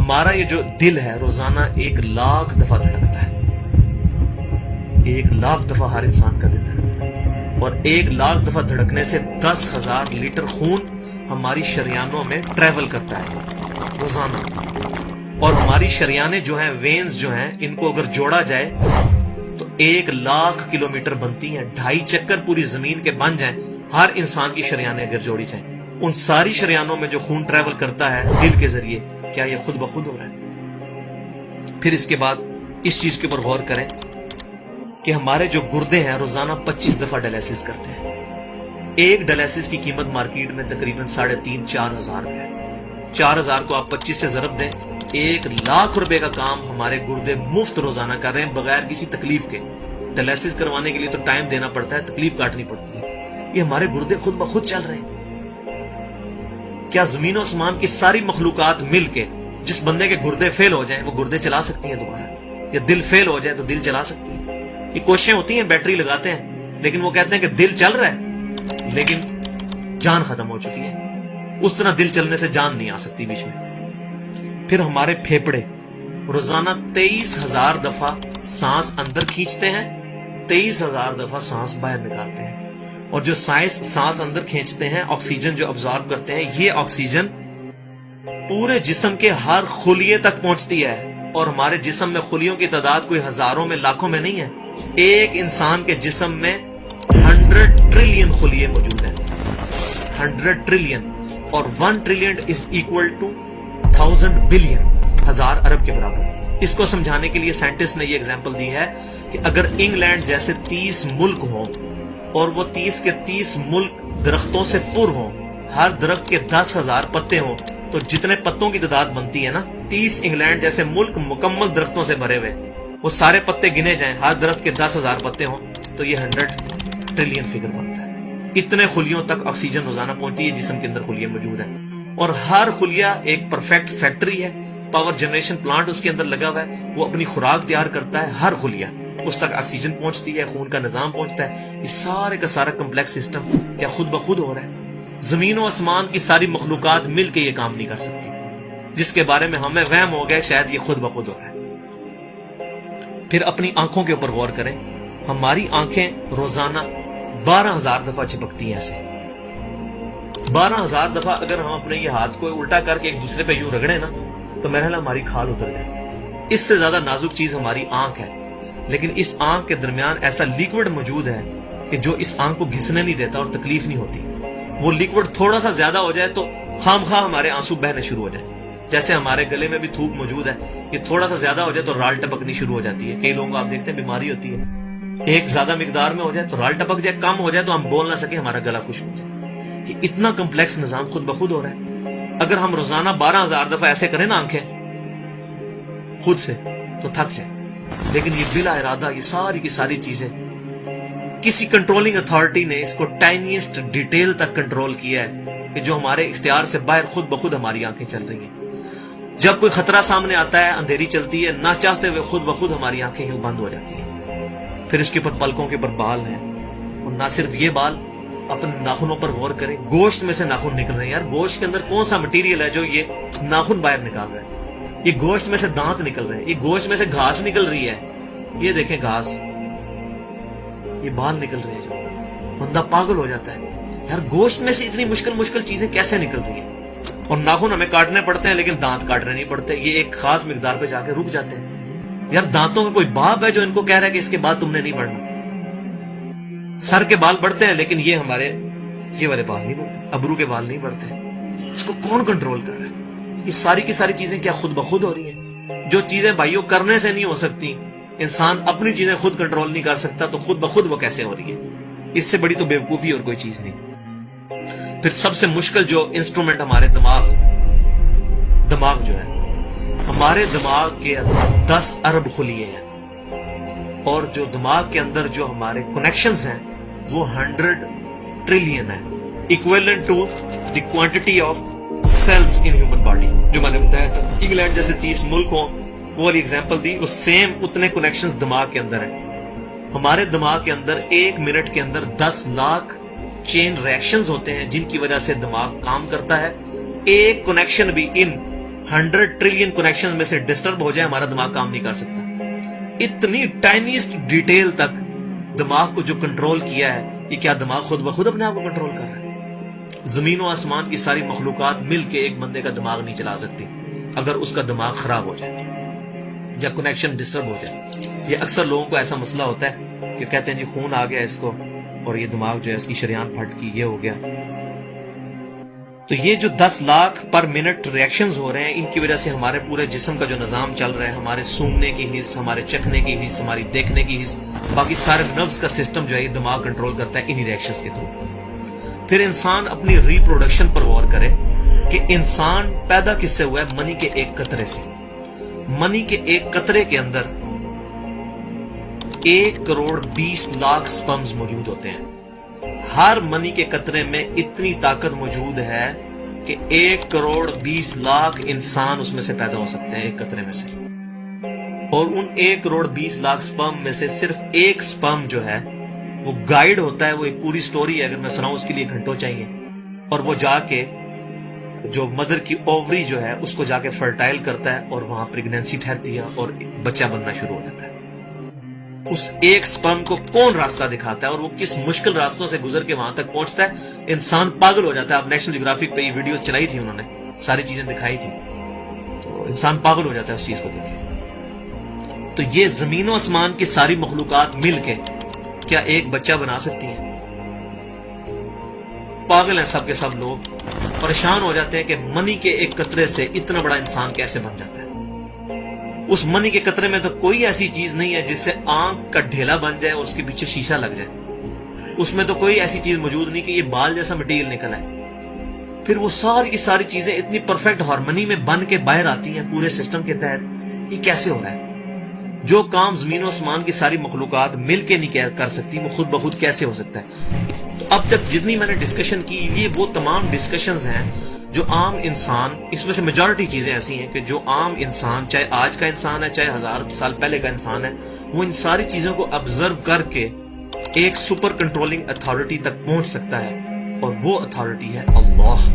ہمارا یہ جو دل ہے روزانہ 1,00,000 دفعہ دھڑکتا ہے. 1,00,000 دفعہ ہر انسان کا دل دھڑکتا ہے، اور 1,00,000 دفعہ دھڑکنے سے 10,000 لیٹر خون ہماری شریانوں میں ٹریول کرتا ہے روزانہ. اور ہماری شریانیں جو ہیں، وینز جو ہیں، ان کو اگر جوڑا جائے تو 1,00,000 کلومیٹر بنتی ہیں. 2.5 چکر پوری زمین کے بن جائیں ہر انسان کی شریانیں اگر جوڑی جائیں. ان ساری شریانوں میں جو خون ٹریول کرتا ہے دل کے ذریعے، کیا یہ خود بخود ہو رہا ہے؟ پھر اس کے بعد اس چیز کے اوپر غور کریں کہ ہمارے جو گردے ہیں روزانہ 25 دفعہ ڈائلیسس کرتے ہیں. ایک ڈائلیسس کی قیمت مارکیٹ میں تقریباً 3,500-4,000 روپے ہے. 4,000 کو آپ 25 سے ضرب دیں، 1,00,000 روپے کا کام ہمارے گردے مفت روزانہ کر رہے ہیں بغیر کسی تکلیف کے. ڈائلیسس کروانے کے لیے تو ٹائم دینا پڑتا ہے، تکلیف کاٹنی پڑتی ہے. یہ ہمارے گردے خود بخود چل رہے ہیں. کیا زمین و آسمان کی ساری مخلوقات مل کے جس بندے کے گردے فیل ہو جائیں وہ گردے چلا سکتی ہیں دوبارہ؟ یا دل فیل ہو جائے تو دل چلا سکتی ہے؟ یہ کوششیں ہوتی ہیں، بیٹری لگاتے ہیں، لیکن وہ کہتے ہیں کہ دل چل رہا ہے لیکن جان ختم ہو چکی ہے. اس طرح دل چلنے سے جان نہیں آ سکتی بیچ میں. پھر ہمارے پھیپڑے روزانہ 23,000 دفعہ سانس اندر کھینچتے ہیں، 23,000 دفعہ سانس باہر نکالتے ہیں. اور جو سانس اندر کھینچتے ہیں، آکسیجن جو ابزارب کرتے ہیں، یہ آکسیجن پورے جسم کے ہر خلیے تک پہنچتی ہے. اور ہمارے جسم میں خلیوں کی تعداد کوئی ہزاروں میں لاکھوں میں نہیں ہے. ایک انسان کے جسم میں 100 ٹریلین خلیے موجود ہیں. 100 ٹریلین، اور 1 trillion is equal to 1000 billion, 1000 ارب کے برابر. اس کو سمجھانے کے لیے سائنٹسٹ نے یہ ایگزامپل دی ہے کہ اگر انگلینڈ جیسے 30 ملک ہوں اور وہ 30 کے 30 ملک درختوں سے پر ہوں، ہر درخت کے 10,000 پتے ہوں، تو جتنے پتوں کی تعداد بنتی ہے نا، 30 انگلینڈ جیسے ملک مکمل درختوں سے بھرے ہوئے، وہ سارے پتے گنے جائیں، ہر درخت کے 10,000 پتے ہوں، تو یہ 100 ٹریلین فگر بنتا ہے. اتنے خلیوں تک آکسیجن روزانہ پہنچتی ہے، جسم کے اندر خلیے موجود ہیں. اور ہر خلیہ ایک پرفیکٹ فیکٹری ہے، پاور جنریشن پلانٹ اس کے اندر لگا ہوا ہے. وہ اپنی خوراک تیار کرتا ہے، ہر خلیہ اس تک آکسیجن پہنچتی ہے، خون کا نظام پہنچتا ہے. یہ سارے کا سارا کمپلیکس سسٹم کیا خود بخود ہو رہا ہے؟ زمین و آسمان کی ساری مخلوقات مل کے یہ کام نہیں کر سکتی، جس کے بارے میں ہمیں وہم ہو گیا شاید یہ خود بخود ہو رہا ہے. پھر اپنی آنکھوں کے اوپر غور کریں. ہماری آنکھیں روزانہ 12,000 دفعہ چپکتی ہیں. ایسے 12,000 دفعہ اگر ہم اپنے یہ ہاتھ کو الٹا کر کے ایک دوسرے پہ یوں رگڑیں نا، تو میرا خیال ہماری کھال اتر جائے. اس سے زیادہ نازک چیز ہماری آنکھ ہے. لیکن اس آنکھ کے درمیان ایسا لیکوڈ موجود ہے کہ جو اس آنکھ کو گھسنے نہیں دیتا اور تکلیف نہیں ہوتی. وہ لیکوڈ تھوڑا سا زیادہ ہو جائے تو خام خواہ ہمارے آنسو بہنے شروع ہو جائیں. جیسے ہمارے گلے میں بھی تھوک موجود ہے، یہ تھوڑا سا زیادہ ہو جائے تو رال ٹپکنی شروع ہو جاتی ہے. کئی لوگوں کو آپ دیکھتے ہیں بیماری ہوتی ہے، ایک زیادہ مقدار میں ہو جائے تو رال ٹپک جائے، کم ہو جائے تو ہم بول نہ سکیں، ہمارا گلا خشک ہو جائے. یہ اتنا کمپلیکس نظام خود بخود ہو رہا ہے. اگر ہم روزانہ 12,000 دفعہ ایسے کریں نا آنکھیں خود سے تو تھک جائیں. لیکن یہ بلا ارادہ یہ ساری کی ساری چیزیں کسی کنٹرولنگ اتھارٹی نے اس کو ٹائنیسٹ ڈیٹیل تک کنٹرول کیا ہے کہ جو ہمارے اختیار سے باہر خود بخود ہماری آنکھیں چل رہی ہیں. جب کوئی خطرہ سامنے آتا ہے، اندھیری چلتی ہے، نہ چاہتے ہوئے خود بخود ہماری آنکھیں یوں بند ہو جاتی ہیں. پھر اس کے اوپر پلکوں کے اوپر بال ہیں، اور نہ صرف یہ بال، اپنے ناخنوں پر غور کریں. گوشت میں سے ناخن نکل رہے ہیں. یار گوشت کے اندر کون سا مٹیریل ہے جو یہ ناخن باہر نکال رہا ہے؟ یہ گوشت میں سے دانت نکل رہے ہیں، یہ گوشت میں سے گھاس نکل رہی ہے. یہ دیکھیں گھاس، یہ بال نکل رہے ہیں. جو بندہ پاگل ہو جاتا ہے، یار گوشت میں سے اتنی مشکل چیزیں کیسے نکل رہی ہیں؟ اور ناخن ہمیں کاٹنے پڑتے ہیں لیکن دانت کاٹنے نہیں پڑتے. یہ ایک خاص مقدار پہ جا کے رک جاتے ہیں. یار دانتوں کا کوئی باپ ہے جو ان کو کہہ رہا ہے کہ اس کے بعد تم نے نہیں بڑھنا؟ سر کے بال بڑھتے ہیں لیکن یہ ہمارے یہ والے بال نہیں بڑھتے، ابرو کے بال نہیں بڑھتے. اس کو کون کنٹرول کر رہا ہے؟ یہ ساری کی ساری چیزیں کیا خود بخود ہو رہی ہیں؟ جو چیزیں بھائیوں کرنے سے نہیں ہو سکتی، انسان اپنی چیزیں خود کنٹرول نہیں کر سکتا، تو خود بخود وہ کیسے ہو رہی ہے؟ اس سے بڑی تو بیوقوفی اور کوئی چیز نہیں. پھر سب سے مشکل جو انسٹرومنٹ ہمارے دماغ جو ہے، ہمارے دماغ کے اندر 10 ارب خلیے ہیں. اور جو دماغ کے اندر جو ہمارے کنیکشنز ہیں وہ 100 ٹریلین ہیں، equivalent to the quantity of cells in human body. جو میں نے بتایا تھا انگلینڈ جیسے 30 ملک ہوں، وہ والی ایگزامپل دی، وہ سیم اتنے کنیکشنز دماغ کے اندر ہیں. ہمارے دماغ کے اندر 1 منٹ کے اندر 10 لاکھ چین ریئیکشنز ہوتے ہیں جن کی وجہ سے دماغ کام کرتا ہے. ایک کنیکشن بھی ان 100 ٹریلین کنیکشن میں سے ڈسٹرب ہو جائے ہمارا دماغ کام نہیں کر سکتا. اتنی ٹائنیسٹ ڈیٹیل تک دماغ کو جو کنٹرول کیا ہے, یہ کیا دماغ خود بخود اپنے آپ کو کنٹرول کر رہا ہے؟ زمین و آسمان کی ساری مخلوقات مل کے ایک بندے کا دماغ نہیں چلا سکتی اگر اس کا دماغ خراب ہو جائے یا کنیکشن ڈسٹرب ہو جائے. یہ اکثر لوگوں کو ایسا مسئلہ ہوتا ہے کہ کہتے ہیں جی خون آ گیا اس کو اور یہ دماغ جو ہے اس کی شریان پھٹ گئی, یہ ہو گیا. تو یہ جو 10 لاکھ پر منٹ ریئیکشنز ہو رہے ہیں, ان کی وجہ سے ہمارے پورے جسم کا جو نظام چل رہا ہے, ہمارے سونگنے کی حص, ہمارے چکھنے کی حص, ہماری دیکھنے کی حص, باقی سارے نروز کا سسٹم جو ہے یہ دماغ کنٹرول کرتا ہے انہی ریئیکشنز کے تھرو. پھر انسان اپنی ریپروڈکشن پر غور کرے کہ انسان پیدا کس سے ہوا ہے؟ منی کے ایک قطرے سے. منی کے ایک قطرے کے اندر 1 کروڑ 20 لاکھ سپرمز موجود ہوتے ہیں. ہر منی کے قطرے میں اتنی طاقت موجود ہے کہ 1 کروڑ 20 لاکھ انسان اس میں سے پیدا ہو سکتے ہیں ایک قطرے میں سے. اور ان 1 کروڑ 20 لاکھ سپرم میں سے صرف ایک سپرم جو ہے وہ گائیڈ ہوتا ہے. وہ ایک پوری سٹوری ہے, اگر میں سناؤں اس کے لیے گھنٹوں چاہیے. اور وہ جا کے جو مدر کی اووری جو ہے اس کو جا کے فرٹائل کرتا ہے اور وہاں پریگنینسی ٹھہرتی ہے اور بچہ بننا شروع ہو جاتا ہے. اس ایک سپرم کو کون راستہ دکھاتا ہے اور وہ کس مشکل راستوں سے گزر کے وہاں تک پہنچتا ہے, انسان پاگل ہو جاتا ہے. اب نیشنل جیوگرافک پہ یہ ویڈیو چلائی تھی, انہوں نے ساری چیزیں دکھائی تھی, تو انسان پاگل ہو جاتا ہے اس چیز کو دیکھ کے. تو یہ زمین و آسمان کی ساری مخلوقات مل کے کیا ایک بچہ بنا سکتی ہیں؟ پاگل ہیں سب کے سب لوگ, پریشان ہو جاتے ہیں کہ منی کے ایک قطرے سے اتنا بڑا انسان کیسے بن جاتا ہے. اس منی کے قطرے میں تو کوئی ایسی چیز نہیں ہے جس سے آنکھ کا ڈھیلا بن جائے اور اس کے پیچھے شیشہ لگ جائے. اس میں تو کوئی ایسی چیز موجود نہیں کہ یہ بال جیسا مٹیریل نکل ہے. پھر وہ ساری کی ساری چیزیں اتنی پرفیکٹ ہارمنی میں بن کے باہر آتی ہیں پورے سسٹم کے تحت. یہ کیسے ہو رہا ہے؟ جو کام زمین و آسمان کی ساری مخلوقات مل کے نہیں کر سکتی, وہ خود بخود کیسے ہو سکتا ہے؟ تو اب تک جتنی میں نے ڈسکشن کی, یہ وہ تمام ڈسکشنز ہیں جو عام انسان, اس میں سے میجورٹی چیزیں ایسی ہیں کہ جو عام انسان, چاہے آج کا انسان ہے چاہے 1000 سال پہلے کا انسان ہے, وہ ان ساری چیزوں کو آبزرو کر کے ایک سپر کنٹرولنگ اتھارٹی تک پہنچ سکتا ہے, اور وہ اتھارٹی ہے اللہ.